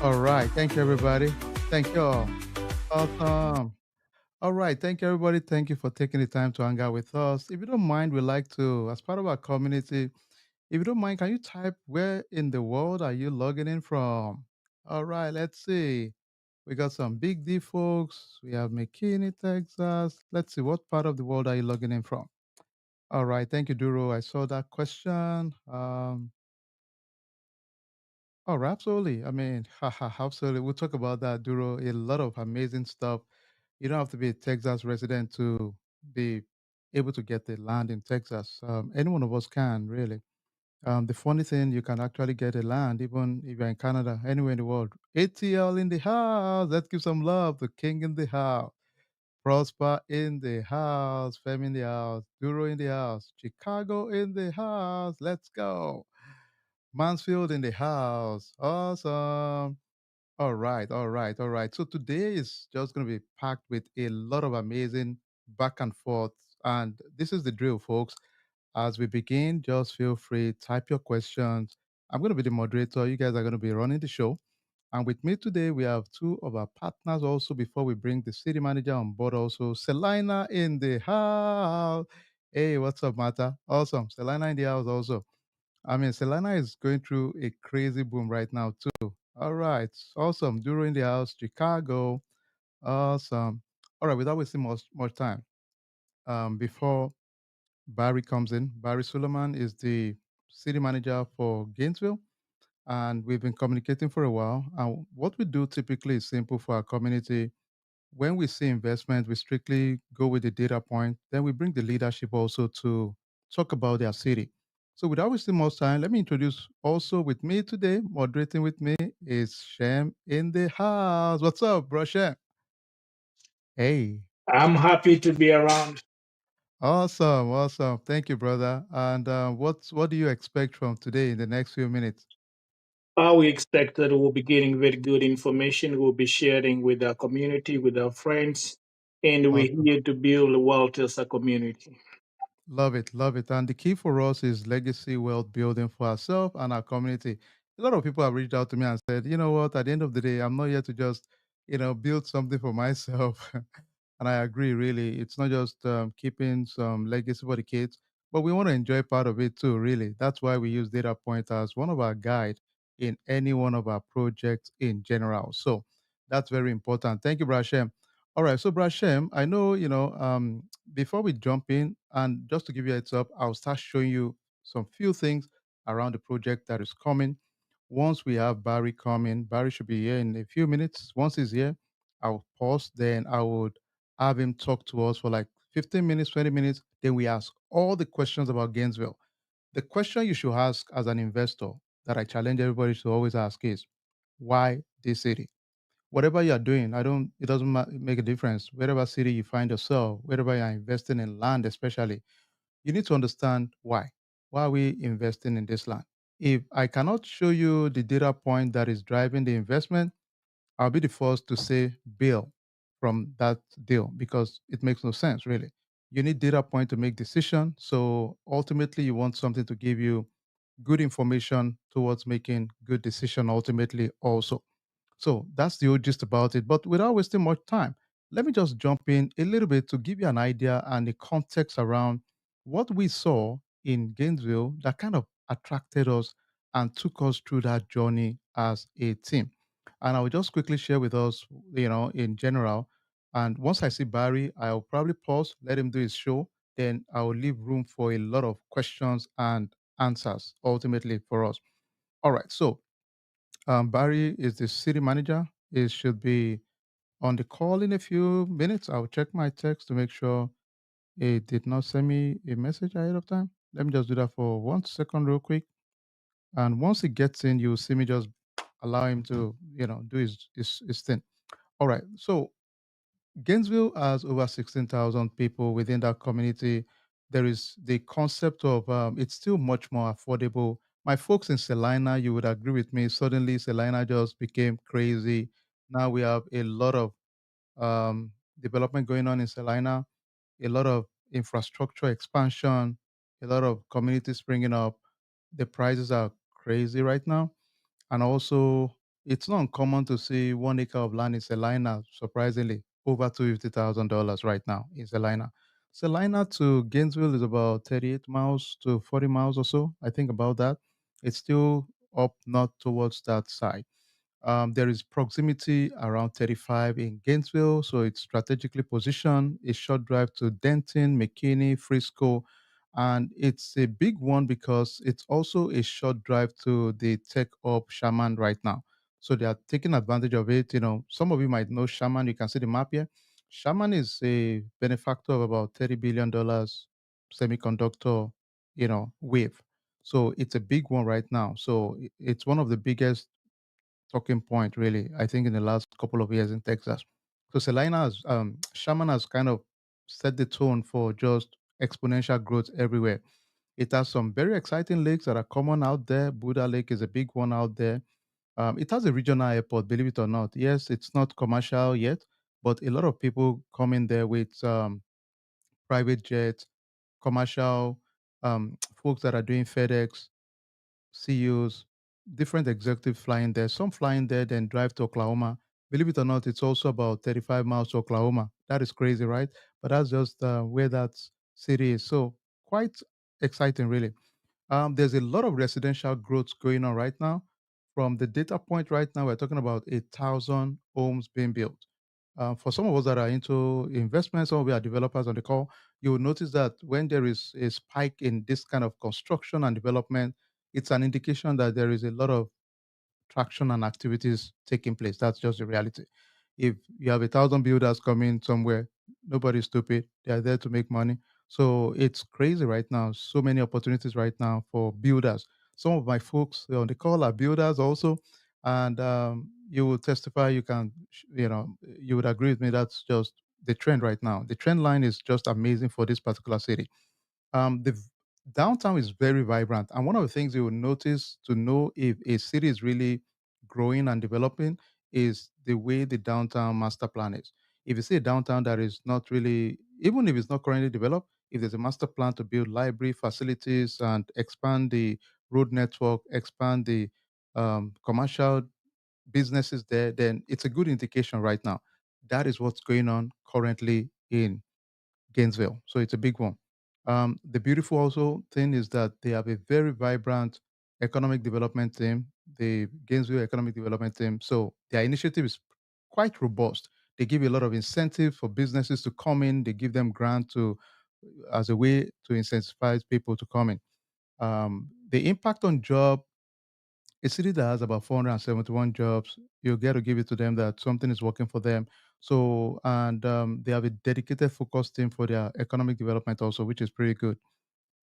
All right. Thank you, everybody. Thank you all. Awesome. All right. Thank you, everybody. Thank you for taking the time to hang out with us. If you don't mind, we like to, as part of our community, if you don't mind, can you type where in the world are you logging in from? All right. Let's see. We got some big D folks. We have McKinney, Texas. Let's see. What part of the world are you logging in from? All right. Thank you, Duro. I saw that question. Oh, absolutely. I mean, absolutely. We'll talk about that, Duro. A lot of amazing stuff. You don't have to be a Texas resident to be able to get the land in Texas. Any one of us can, really. The funny thing, you can actually get a land even if you're in Canada, anywhere in the world. ATL in the house. Let's give some love. The king in the house. Prosper in the house. Fem in the house. Duro in the house. Chicago in the house. Let's go. Mansfield in the house. Awesome. All right, all right, all right. So today is just going to be packed with a lot of amazing back and forth. And this is the drill, folks. As we begin, just feel free, type your questions. I'm going to be the moderator. You guys are going to be running the show. And with me today, we have two of our partners also before we bring the city manager on board also. Selina in the house. Hey, what's up, Mata? Awesome. Selina in the house also. I mean, Selena is going through a crazy boom right now too. All right, awesome. Duro in the house, Chicago, awesome. All right, without wasting much time, before Barry comes in, Barry Suleiman is the city manager for Gainesville, and we've been communicating for a while. And what we do typically is simple for our community. When we see investment, we strictly go with the data point. Then we bring the leadership also to talk about their city. So without wasting much time, let me introduce also with me today, moderating with me is Shem in the house. What's up, bro Shem? Hey. I'm happy to be around. Awesome, awesome. Thank you, brother. And what do you expect from today in the next few minutes? We expect that we'll be getting very good information. We'll be sharing with our community, with our friends, and we're Awesome. here to build wealth as a community. Love it, love it. And the key for us is legacy wealth building for ourselves and our community. A lot of people have reached out to me and said, you know what, at the end of the day, I'm not here to just, build something for myself. And I agree, really. It's not just keeping some legacy for the kids, but we want to enjoy part of it too, really. That's why we use data point as one of our guide in any one of our projects in general. So that's very important. Thank you, Brashem. All right, so Brashem, I know, before we jump in, and just to give you a heads up, I'll start showing you some few things around the project that is coming. Once we have Barry coming, Barry should be here in a few minutes. Once he's here, I'll pause. Then I would have him talk to us for like 15 minutes, 20 minutes. Then we ask all the questions about Gainesville. The question you should ask as an investor that I challenge everybody to always ask is, why this city? Whatever you are doing, it doesn't make a difference. Wherever city you find yourself, wherever you are investing in land, especially, you need to understand why. Why are we investing in this land? If I cannot show you the data point that is driving the investment, I'll be the first to say bail from that deal because it makes no sense really. You need data point to make decision. So ultimately you want something to give you good information towards making good decision ultimately also. So that's the whole gist about it. But without wasting much time, let me just jump in a little bit to give you an idea and the context around what we saw in Gainesville that kind of attracted us and took us through that journey as a team. And I will just quickly share with us, in general. And once I see Barry, I'll probably pause, let him do his show. Then I will leave room for a lot of questions and answers ultimately for us. All right. So Barry is the city manager. He should be on the call in a few minutes. I'll check my text to make sure he did not send me a message ahead of time. Let me just do that for 1 second, real quick. And once he gets in, you'll see me just allow him to, do his thing. All right. So Gainesville has over 16,000 people within that community. There is the concept of it's still much more affordable. My folks in Salina, you would agree with me. Suddenly, Salina just became crazy. Now we have a lot of development going on in Salina, a lot of infrastructure expansion, a lot of communities springing up. The prices are crazy right now. And also, It's not uncommon to see 1 acre of land in Salina, surprisingly, over $250,000 right now in Salina. Salina to Gainesville is about 38 miles to 40 miles or so. I think about that. It's still up north towards that side. There is proximity around 35 in Gainesville, so it's strategically positioned. A short drive to Denton, McKinney, Frisco, and it's a big one because it's also a short drive to the tech hub Sherman right now. So they are taking advantage of it. Some of you might know Sherman. You can see the map here. Sherman is a benefactor of about $30 billion semiconductor, wave. So it's a big one right now. So it's one of the biggest talking point, really, I think, in the last couple of years in Texas. So Sherman has kind of set the tone for just exponential growth everywhere. It has some very exciting lakes that are common out there. Buddha Lake is a big one out there. It has a regional airport, believe it or not. Yes, it's not commercial yet, but a lot of people come in there with private jets, commercial folks that are doing FedEx, CEOs, different executives flying there. Some flying there, then drive to Oklahoma. Believe it or not, it's also about 35 miles to Oklahoma. That is crazy, right? But that's just where that city is. So quite exciting, really. There's a lot of residential growth going on right now. From the data point right now, we're talking about 1,000 homes being built. For some of us that are into investments, some of our developers on the call, you will notice that when there is a spike in this kind of construction and development, it's an indication that there is a lot of traction and activities taking place. That's just the reality. If you have 1,000 builders coming somewhere, nobody's stupid. They are there to make money. So it's crazy right now. So many opportunities right now for builders. Some of my folks on the call are builders also, and you will testify. You would agree with me. That's just the trend right now. The trend line is just amazing for this particular city. Downtown is very vibrant, and one of the things you will notice to know if a city is really growing and developing is the way the downtown master plan is. If you see a downtown that is not really, even if it's not currently developed, if there's a master plan to build library facilities and expand the road network, expand the commercial businesses there, then it's a good indication right now. That is what's going on currently in Gainesville. So it's a big one. The beautiful also thing is that they have a very vibrant economic development team, the Gainesville Economic Development Team. So their initiative is quite robust. They give a lot of incentive for businesses to come in. They give them grant to as a way to incentivize people to come in. The impact on job, a city that has about 471 jobs, you get to give it to them that something is working for them. So, and they have a dedicated focus team for their economic development also, which is pretty good.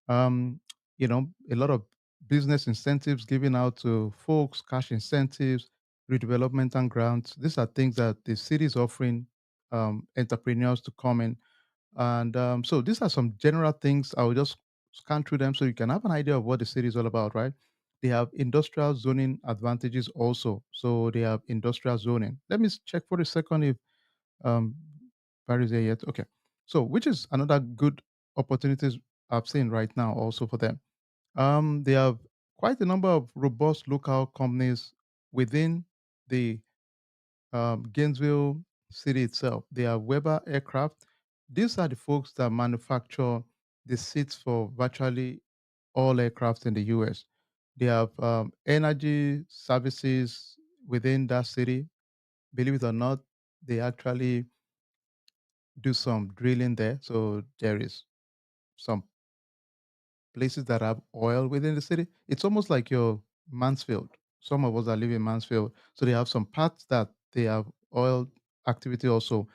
Um, a lot of business incentives given out to folks, cash incentives, redevelopment and grants. These are things that the city is offering entrepreneurs to come in, and so these are some general things. I will just scan through them so you can have an idea of what the city is all about, right? They have industrial zoning advantages also. So they have industrial zoning. Let me check for a second if um, Paris is there yet. Okay. So which is another good opportunities I've seen right now also for them. They have quite a number of robust local companies within the Gainesville city itself. They are Weber Aircraft. These are the folks that manufacture the seats for virtually all aircraft in the US. They have energy services within that city. Believe it or not, they actually do some drilling there. So there is some places that have oil within the city. It's almost like your Mansfield. Some of us that live in Mansfield, so they have some parts that they have oil activity also.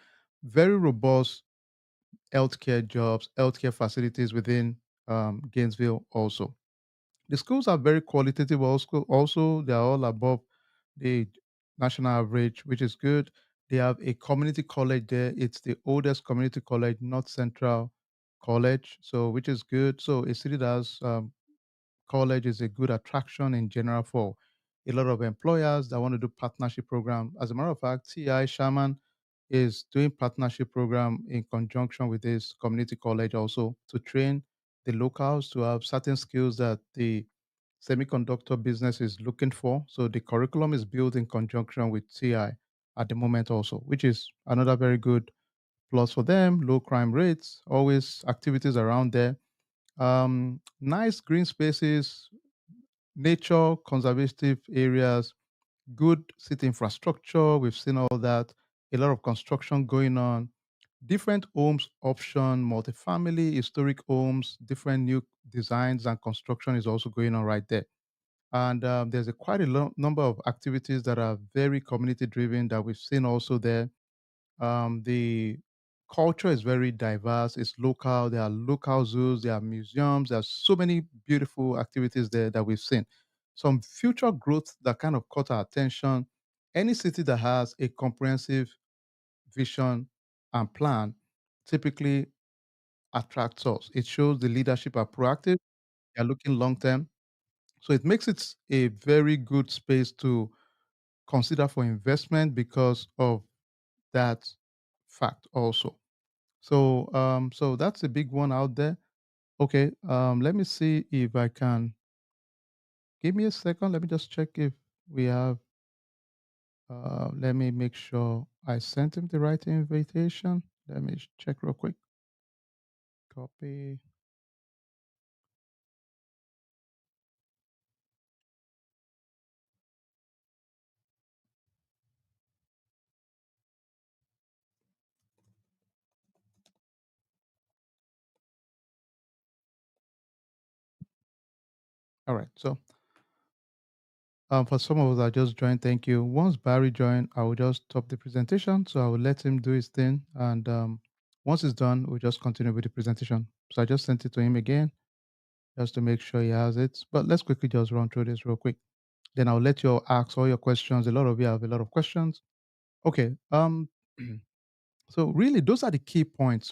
Very robust healthcare jobs, healthcare facilities within Gainesville also. The schools are very qualitative also. They are all above the national average, which is good. They have a community college there. It's the oldest community college, North Central College, so which is good. So a city that has college is a good attraction in general for a lot of employers that want to do partnership program. As a matter of fact, TI Sherman is doing partnership program in conjunction with this community college also to train the locals to have certain skills that the semiconductor business is looking for. So the curriculum is built in conjunction with TI at the moment also, which is another very good plus for them. Low crime rates, always activities around there. Nice green spaces, nature conservative areas, good city infrastructure. We've seen all that. A lot of construction going on. Different homes option, multifamily, historic homes, different new designs and construction is also going on right there. And there's a quite a number of activities that are very community driven that we've seen also there. The culture is very diverse. It's local. There are local zoos. There are museums. There are so many beautiful activities there that we've seen. Some future growth that kind of caught our attention. Any city that has a comprehensive vision and plan typically attracts us. It shows the leadership are proactive. They are looking long term. So it makes it a very good space to consider for investment because of that fact also. So that's a big one out there. Okay, let me see if I can give me a second. Let me just check if we have. Let me make sure I sent him the right invitation. Let me check real quick. Copy. All right. So for some of us that just joined, thank you. Once Barry joined, I will just stop the presentation. So I will let him do his thing, and once it's done, we'll just continue with the presentation. So I just sent it to him again just to make sure he has it. But let's quickly just run through this real quick. Then I'll let you all ask all your questions. A lot of you have a lot of questions. Okay. So really, those are the key points